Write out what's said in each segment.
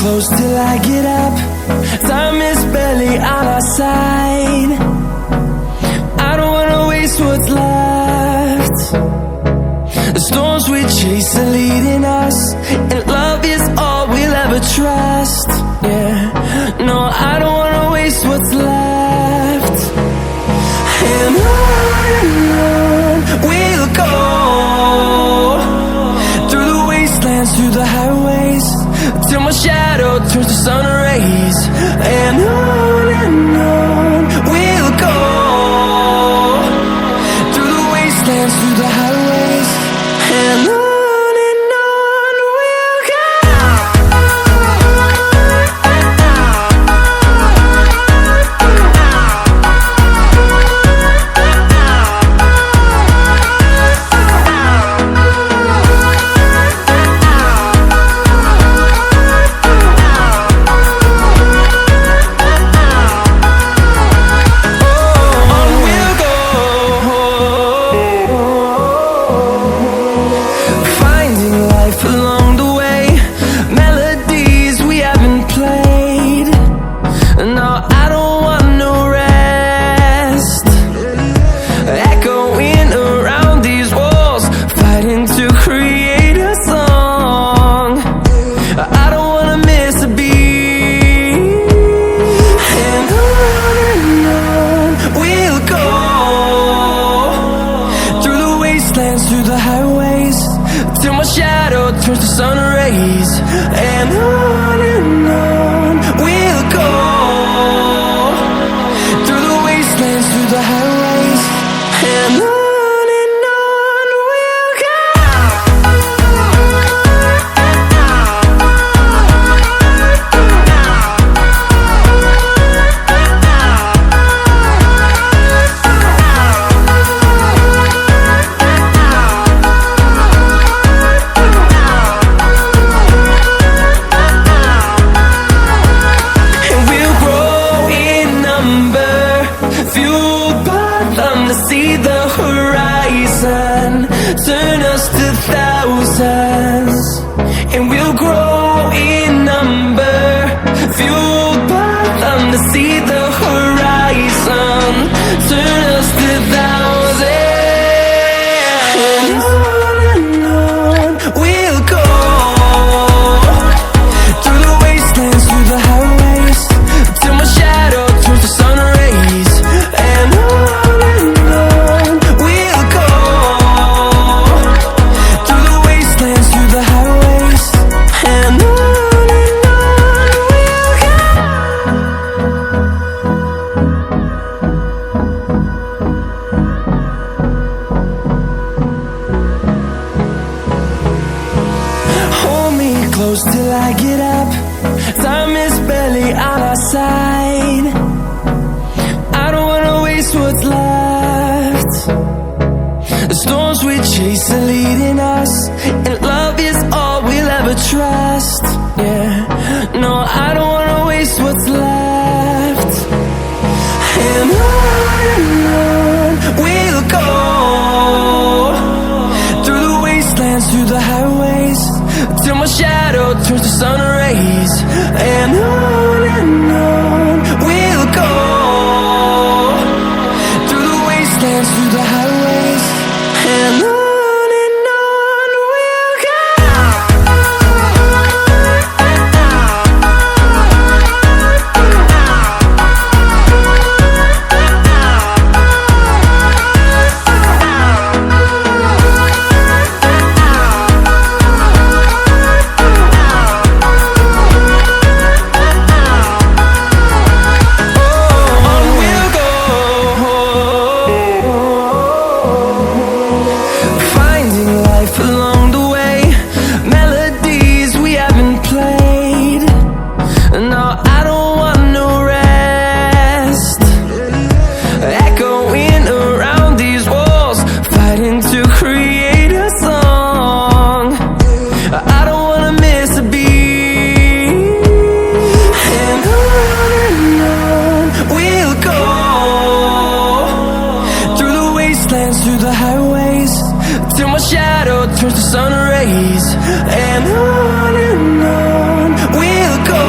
close till I get up. Time is barely on our side. I don't wanna waste what's left. The storms we chase are leading us, and love is all we'll ever trust. Yeah, no, I don't wanna waste what's left. And on we'll go, through the wastelands, through the highways, till my shadow turns to sun rays. And on we'll go, through the wastelands, through the highways, and on we'll go. Through the highways, till my shadow turns to sun rays. And on we'll go, through the wastelands, through the highways, and on we'll go. See the horizon, turn us to thousands, and we'll grow in number, fueled by them to see the horizon, turn us to thousands. And on we'll go, through the wastelands, through the highways, till my shadow turns to sun rays. And close till I get up. Time is barely on our side. I don't wanna waste what's left. The storms we chase are leading us, and love is all we'll ever trust. Yeah, no, I don't wanna waste what's left. And on we'll go, through the wastelands, through the highways, till my shadow turns to sun rays. And on we'll go, through the wastelands, through the highways, and on we'll go. turns to sun rays, and on we'll go.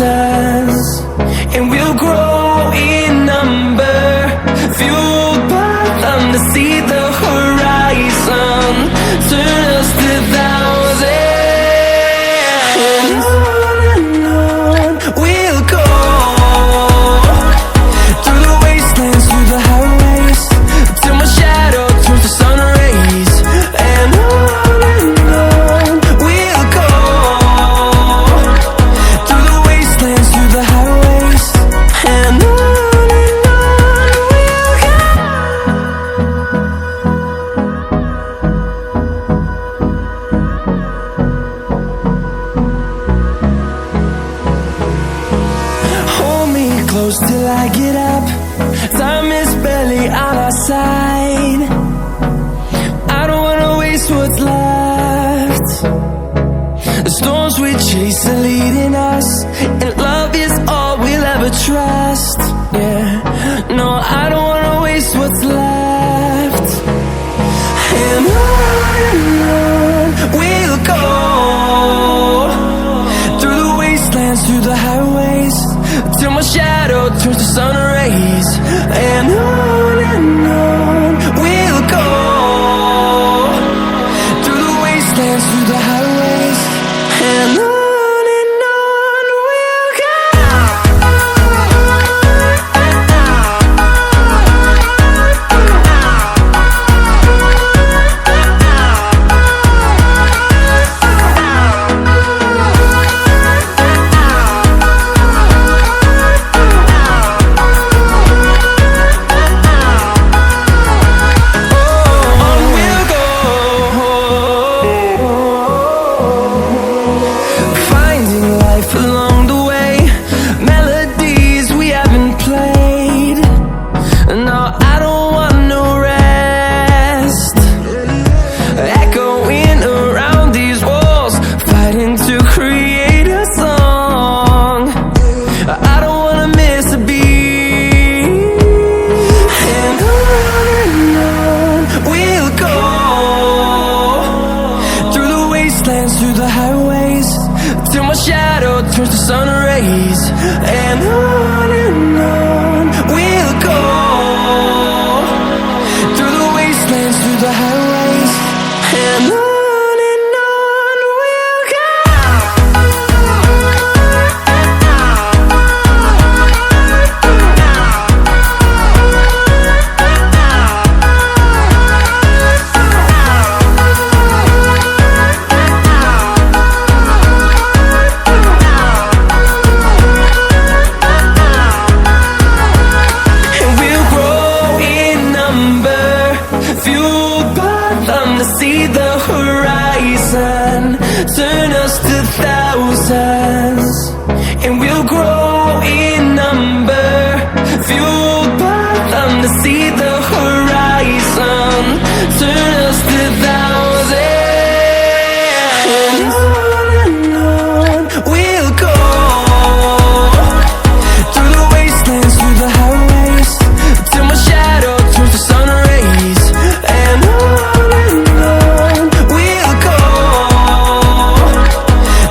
thousands, and we'll grow in number, fueled by them to see the horizon, turn us to thousands, and on we'll go, through the wastelands, through the highways, till my shadow turns to sun rays, and on we'll go, through the wastelands, through the highways, and on we'll go. Hold me close till I get up. Time is barely on our side. I don't wanna waste what's left. The storms we chase are leading us, and love is all we'll ever trust. Yeah, no, I don't wanna waste what's left. And on we'll go, through the wastelands, through the highways, till my shadow turns to sun rays, and on we'll go, through the wastelands, through the highways, and on we'll go. Finding life along the way, melodies we haven't played. No, I don't want no rest. Echoing around these walls, fighting to create a song. I don't wanna miss a beat. And on we'll go, through the wastelands, through the highways, till my shadow turns to sun rays, and on we'll go, through the wastelands, through the highways, and on we'll go. And we'll grow in number, fueled by them to see the horizon, turn us to thousands, and we'll grow in number, fueled by them to see the horizon, turn us to thousands, and on we'll go, through the wastelands, through the highways, till my shadow turns to sun rays, and on we'll go,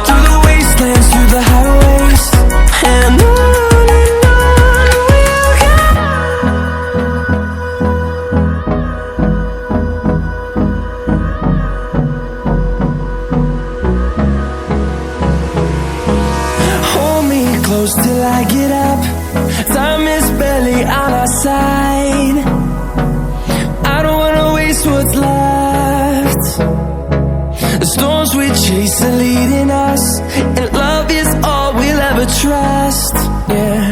through the wastelands, through the highways, and on we'll go. Hold me close till I get up. Time is barely on our side. I don't wanna waste what's left. The storms we chase are leading us, and love is all we'll ever trust. Yeah,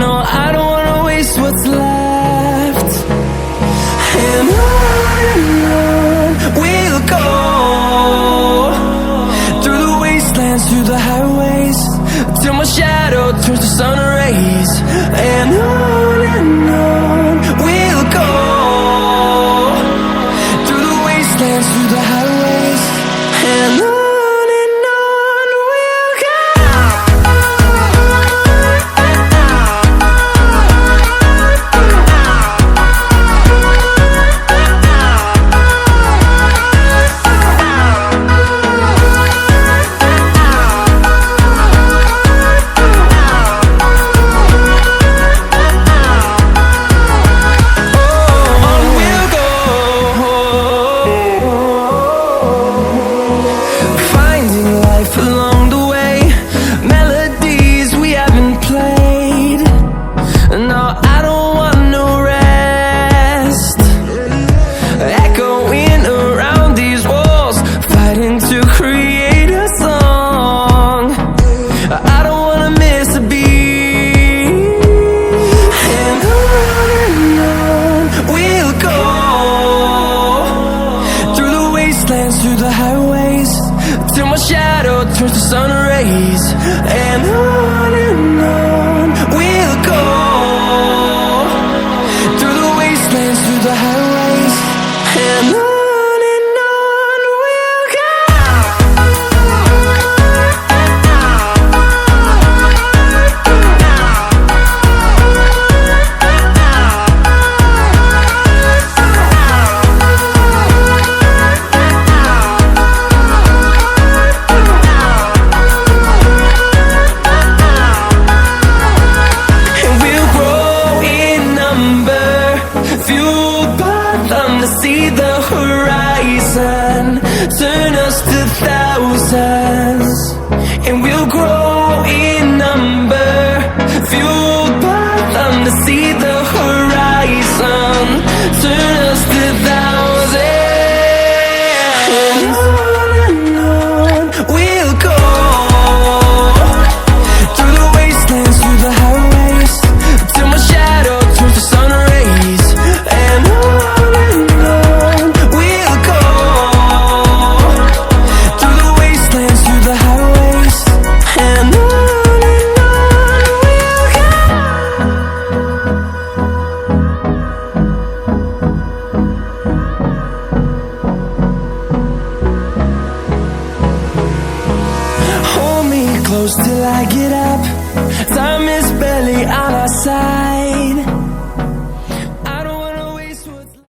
no, I don't wanna waste what's left. And on we'll go, through the wastelands, through the highways, till my shadow turns to sun rays, and on we'll go, through the wastelands, through the highways, and on we'll go. wastelands, through the highways, till my shadow turns to sun rays. And on we'll go, through the wastelands, through the highways, and on we'll go. See the horizon, turn us to thousands, and we'll grow in number, fueled by them to see the horizon, turn us to thousands. And on we'll go, through the wastelands, through the highways, till my shadow turns to sun rays. And on close till I get up. Time is barely on our side.